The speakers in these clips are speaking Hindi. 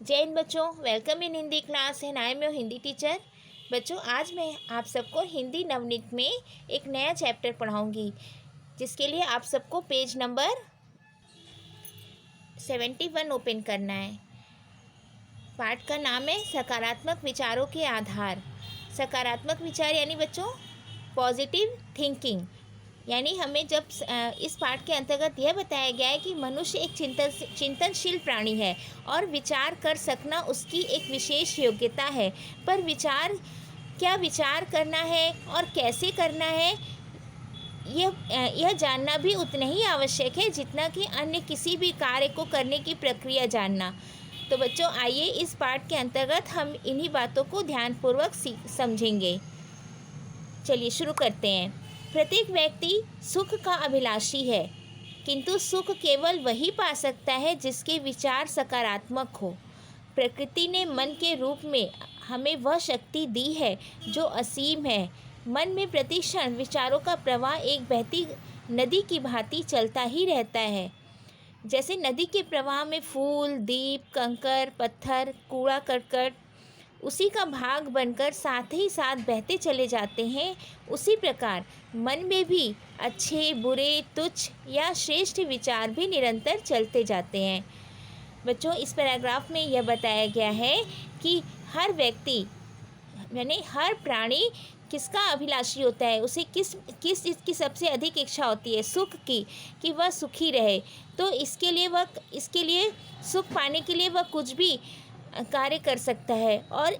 जय हिंद बच्चों, welcome in Hindi class and I am your Hindi teacher. बच्चों, आज मैं आप सबको हिंदी नवनीत में एक नया चैप्टर पढ़ाऊंगी, जिसके लिए आप सबको पेज नंबर 71 ओपन करना है। पाठ का नाम है सकारात्मक विचारों के आधार। सकारात्मक विचार यानी बच्चों पॉजिटिव थिंकिंग। यानी हमें जब इस पाठ के अंतर्गत यह बताया गया है कि मनुष्य एक चिंतनशील प्राणी है और विचार कर सकना उसकी एक विशेष योग्यता है। पर क्या विचार करना है और कैसे करना है, यह जानना भी उतना ही आवश्यक है जितना कि अन्य किसी भी कार्य को करने की प्रक्रिया जानना। तो बच्चों, आइए इस पाठ के अंतर्गत हम इन्हीं बातों को ध्यानपूर्वक समझेंगे। चलिए शुरू करते हैं। प्रत्येक व्यक्ति सुख का अभिलाषी है, किंतु सुख केवल वही पा सकता है जिसके विचार सकारात्मक हो। प्रकृति ने मन के रूप में हमें वह शक्ति दी है जो असीम है। मन में प्रतिक्षण विचारों का प्रवाह एक बहती नदी की भांति चलता ही रहता है। जैसे नदी के प्रवाह में फूल, दीप, कंकर, पत्थर, कूड़ा करकट उसी का भाग बनकर साथ ही साथ बहते चले जाते हैं, उसी प्रकार मन में भी अच्छे, बुरे, तुच्छ या श्रेष्ठ विचार भी निरंतर चलते जाते हैं। बच्चों, इस पैराग्राफ में यह बताया गया है कि हर व्यक्ति यानी हर प्राणी किसका अभिलाषी होता है, उसे किस चीज़ की सबसे अधिक इच्छा होती है, सुख की, कि वह सुखी रहे। तो इसके लिए सुख पाने के लिए वह कुछ भी कार्य कर सकता है। और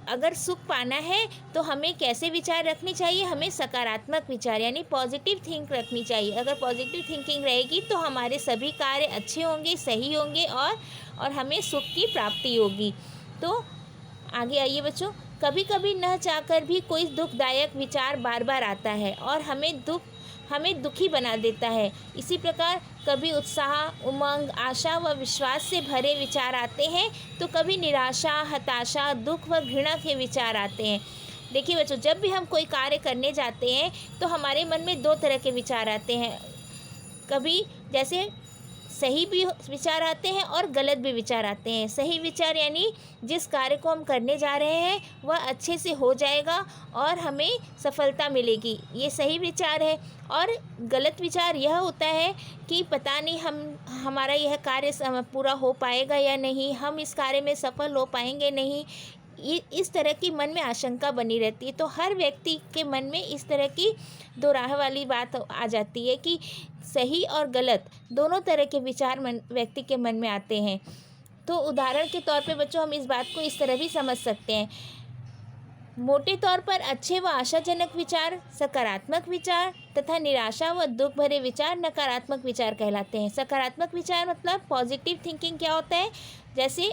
अगर सुख पाना है तो हमें कैसे विचार रखने चाहिए? हमें सकारात्मक विचार यानी पॉजिटिव थिंक रखनी चाहिए। अगर पॉजिटिव थिंकिंग रहेगी तो हमारे सभी कार्य अच्छे होंगे, सही होंगे और हमें सुख की प्राप्ति होगी। तो आगे आइए बच्चों। कभी कभी न चाहकर भी कोई दुखदायक विचार बार बार आता है और हमें दुखी बना देता है। इसी प्रकार कभी उत्साह, उमंग, आशा व विश्वास से भरे विचार आते हैं, तो कभी निराशा, हताशा, दुख व घृणा के विचार आते हैं। देखिए बच्चों, जब भी हम कोई कार्य करने जाते हैं तो हमारे मन में दो तरह के विचार आते हैं। कभी जैसे सही भी विचार आते हैं और गलत भी विचार आते हैं। सही विचार यानी जिस कार्य को हम करने जा रहे हैं वह अच्छे से हो जाएगा और हमें सफलता मिलेगी, ये सही विचार है। और गलत विचार यह होता है कि पता नहीं हमारा यह कार्य पूरा हो पाएगा या नहीं, हम इस कार्य में सफल हो पाएंगे नहीं, इस तरह की मन में आशंका बनी रहती है। तो हर व्यक्ति के मन में इस तरह की दो राह वाली बात आ जाती है कि सही और गलत दोनों तरह के विचार व्यक्ति के मन में आते हैं। तो उदाहरण के तौर पे बच्चों, हम इस बात को इस तरह भी समझ सकते हैं। मोटे तौर पर अच्छे व आशाजनक विचार सकारात्मक विचार तथा निराशा व दुख भरे विचार नकारात्मक विचार कहलाते हैं। सकारात्मक विचार मतलब पॉजिटिव थिंकिंग क्या होता है? जैसे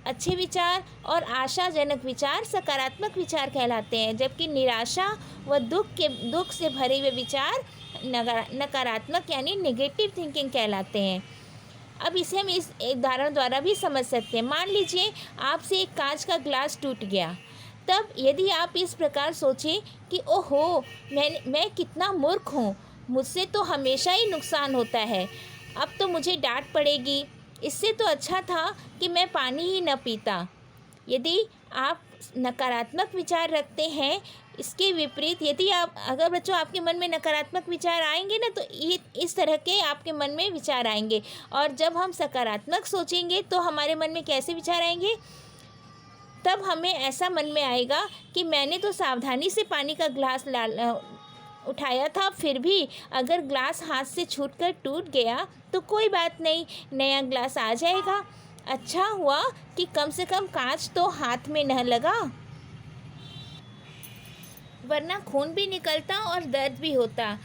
अच्छे विचार और आशाजनक विचार सकारात्मक विचार कहलाते हैं, जबकि निराशा व दुख से भरे हुए विचार नकारात्मक यानी नेगेटिव थिंकिंग कहलाते हैं। अब इसे हम इस उदाहरण द्वारा भी समझ सकते हैं। मान लीजिए आपसे एक कांच का ग्लास टूट गया, तब यदि आप इस प्रकार सोचें कि ओहो, मैं कितना मूर्ख हूँ, मुझसे तो हमेशा ही नुकसान होता है, अब तो मुझे डांट पड़ेगी, इससे तो अच्छा था कि मैं पानी ही न पीता। यदि आप नकारात्मक विचार रखते हैं, इसके विपरीत यदि अगर बच्चों आपके मन में नकारात्मक विचार आएंगे ना, तो इस तरह के आपके मन में विचार आएंगे। और जब हम सकारात्मक सोचेंगे तो हमारे मन में कैसे विचार आएंगे? तब हमें ऐसा मन में आएगा कि मैंने तो सावधानी से पानी का ग्लास उठाया था, फिर भी अगर ग्लास हाथ से छूटकर टूट गया तो कोई बात नहीं, नया ग्लास आ जाएगा। अच्छा हुआ कि कम से कम कांच तो हाथ में न लगा, वरना खून भी निकलता और दर्द भी होता।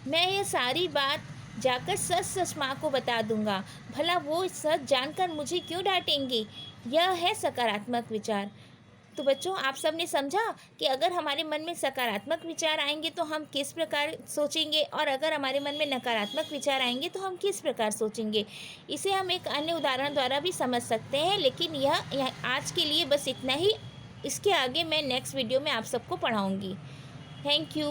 मैं ये सारी बात जाकर सच माँ को बता दूंगा, भला वो सच जानकर मुझे क्यों डांटेंगी। यह है सकारात्मक विचार। तो बच्चों, आप सब ने समझा कि अगर हमारे मन में सकारात्मक विचार आएंगे तो हम किस प्रकार सोचेंगे, और अगर हमारे मन में नकारात्मक विचार आएंगे तो हम किस प्रकार सोचेंगे। इसे हम एक अन्य उदाहरण द्वारा भी समझ सकते हैं, लेकिन यह आज के लिए बस इतना ही। इसके आगे मैं नेक्स्ट वीडियो में आप सबको पढ़ाऊँगी। Thank you.